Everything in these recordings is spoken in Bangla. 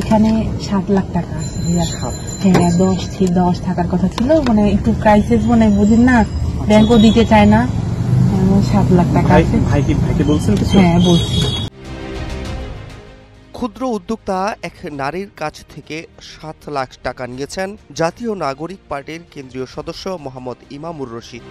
এখানে 7 লাখ টাকা আছে ভাইয়া। হ্যাঁ, 10 থাকার কথা ছিল, মানে একটু ক্রাইসিস, মানে বুঝেন না, ব্যাংকও দিতে চায় না। 7 লাখ টাকা আছে। ভাইকে বলছেন কিছু? হ্যাঁ, বলছি। ক্ষুদ্র উদ্যোক্তা এক নারীর কাছ থেকে 7 লাখ টাকা নিয়েছেন জাতীয় নাগরিক পার্টির কেন্দ্রীয় সদস্য মোহাম্মদ ইমামুর রশিদ।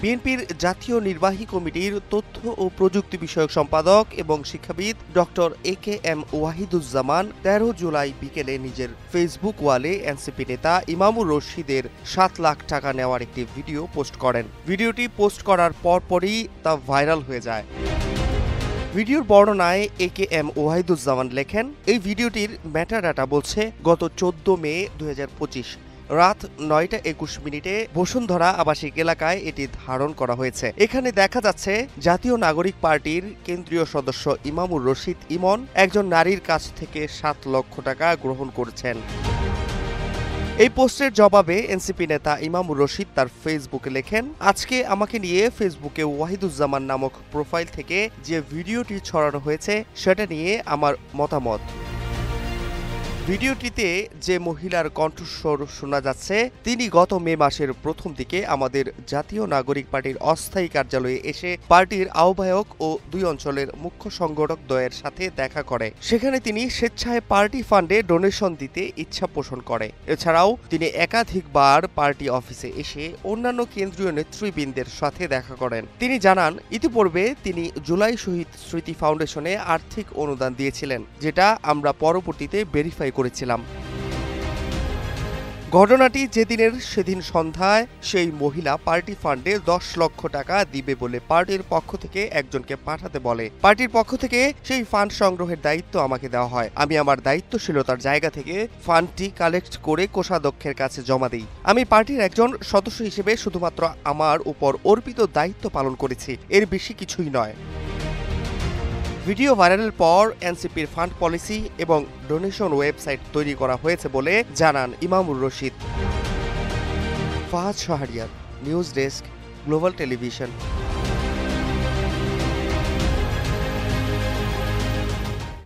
বিএনপির জাতীয় নির্বাহী কমিটির তথ্য ও প্রযুক্তি বিষয়ক সম্পাদক এবং শিক্ষাবিদ ডক্টর AKM ওয়াহিদুজ্জামান 13 জুলাই বিকেলে নিজের ফেসবুক ওয়ালে এনসিপি নেতা ইমামুর রশিদের 7 লাখ টাকা নেওয়ার একটি ভিডিও পোস্ট করেন। ভিডিওটি পোস্ট করার পরপরই তা ভাইরাল হয়ে যায়। ভিডিওর বর্ণনায় AKM ওয়াহিদুজ্জামান লেখেন, এই ভিডিওটির মেটাডাটা বলছে গত 14 মে 2025 রাত 9টা 21 বসুন্ধরা আবাসিক এলাকায় এটি ধারণ করা হয়েছে। এখানে দেখা যাচ্ছে জাতীয় নাগরিক পার্টির কেন্দ্রীয় সদস্য ইমামুর রশিদ ইমন একজন নারীর কাছ থেকে 7 লক্ষ টাকা গ্রহণ করেছেন। এই পোস্টের জবাবে এনসিপি নেতা ইমামুর রশিদ তার ফেসবুকে লেখেন, আজকে আমাকে নিয়ে ফেসবুকে ওয়াহিদুজ্জামান নামক প্রোফাইল থেকে যে ভিডিওটি ছড়ানো হয়েছে সেটা নিয়ে আমার মতামত। ভিডিওটিতে যে মহিলার কণ্ঠস্বর শোনা যাচ্ছে তিনি গত মে মাসের প্রথম দিকে আমাদের জাতীয় নাগরিক পার্টির অস্থায়ী কার্যালয়ে এসে পার্টির আহ্বায়ক ও 2 অঞ্চলের মুখ্য সংগঠক দ্বয়ের সাথে দেখা করে। সেখানে তিনি স্বেচ্ছায় পার্টি ফান্ডে ডোনেশন দিতে ইচ্ছা পোষণ করে। এছাড়াও তিনি একাধিকবার পার্টি অফিসে এসে অন্যান্য কেন্দ্রীয় নেতৃবৃন্দের সাথে দেখা করেন। তিনি জানান, ইতিপূর্বে তিনি জুলাই শহীদ স্মৃতি ফাউন্ডেশনে আর্থিক অনুদান দিয়েছিলেন, যেটা আমরা পরবর্তীতে ভেরিফাই করেছিলাম। ঘটনাটি যেদিনের সেদিন সন্ধ্যায় সেই মহিলা পার্টি ফান্ডে 10 লক্ষ টাকা দিবে বলে পার্টির পক্ষ থেকে একজনকে পাঠাতে বলে। পার্টির পক্ষ থেকে সেই ফান্ড সংগ্রহের দায়িত্ব আমাকে দেওয়া হয়। আমি আমার দায়িত্বশীলতার জায়গা থেকে ফান্ডটি কালেক্ট করে কোষাধ্যক্ষের কাছে জমা দিই। আমি পার্টির একজন সদস্য হিসেবে শুধুমাত্র আমার উপর অর্পিত দায়িত্ব পালন করেছি, এর বেশি কিছুই নয়। ভিডিও ভাইরালের পর এনসিপির ফান্ড পলিসি এবং ডোনেশন ওয়েবসাইট তৈরি করা হয়েছে বলে জানান Imamur Rashid. Fahad Shahriar, news desk, global television.